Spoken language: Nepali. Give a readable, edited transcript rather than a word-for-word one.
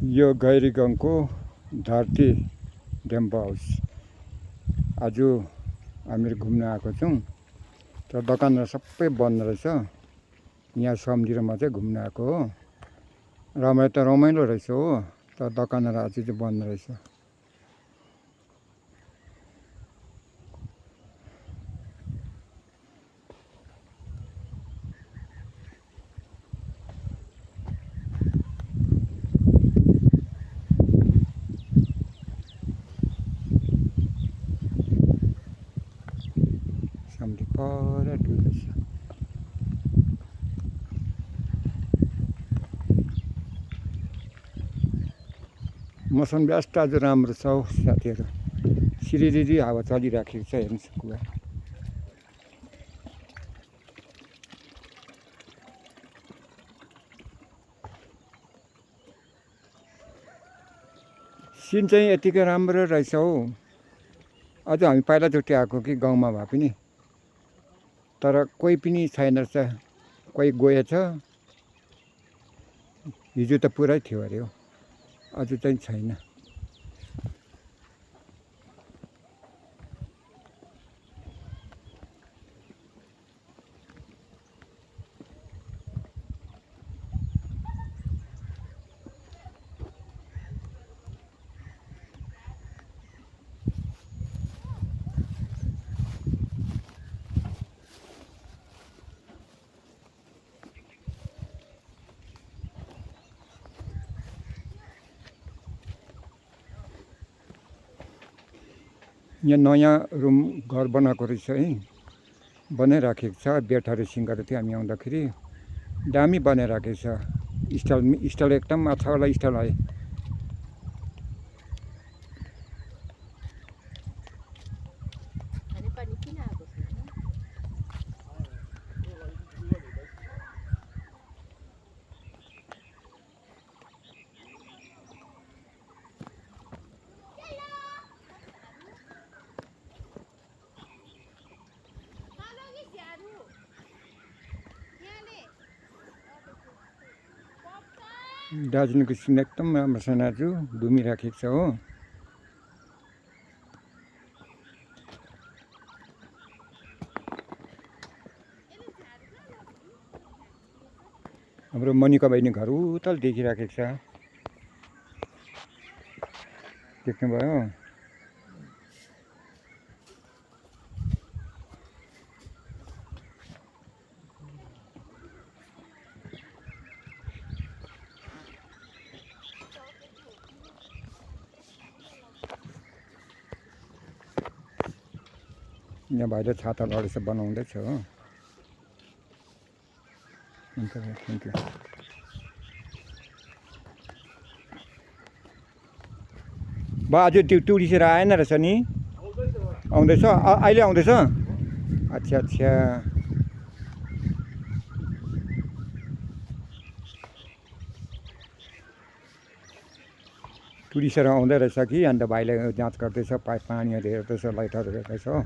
यो गैरीगाउँको धरती टेम्पल हाउस। आज हामीहरू घुम्न आएको छौँ, तर दोकानहरू सबै बन्द रहेछ। यहाँ सम्झिरमा चाहिँ घुम्न आएको हो। रमाइलो रहेछ हो, तर दोकानहरू आज चाहिँ बन्द रहेछ। सम्झि पर डुलेछ। मौसम व्यस्त आज राम्रो छ हौ साथीहरू। सिरिरी हावा चलिराखेको छ, हेर्नुहोस् कुवा। सिन चाहिँ यतिकै राम्रो रहेछ हौ। अझ हामी पहिलाचोटि आएको कि गाउँमा भए पनि, तर कोही पनि छैन रहेछ। कोही गएछ। हिजो त पुरै थियो अरे हो, आज चाहिँ छैन। यहाँ नयाँ रुम घर बनाएको रहेछ है, बनाइराखेको छ। बेडहरू सिङ्गहरू थियो हामी आउँदाखेरि, दामी बनाइराखेको छ। स्टाइल एकदम अच्छा वाला स्टाइल है। दार्जिलिङको सिन एकदम राम्रो छ आज, घुमिराखेको छ हो। हाम्रो मनिका बहिनी घर उतल देखिराखेको छ, देख्नुभयो। यहाँ भाइले छाता लडेछ, बनाउँदैछ हो। हुन्छ, थ्याङ्क यू। बा आज त्यो टुरिस्टहरू आएन रहेछ नि? आउँदैछ? अहिले आउँदैछ? अच्छा अच्छा। टुरिस्टहरू आउँदै रहेछ कि, अन्त भाइले जाँच गर्दैछ, पानीहरू हेर्दैछ, लाइटहरू हेर्दैछ हो।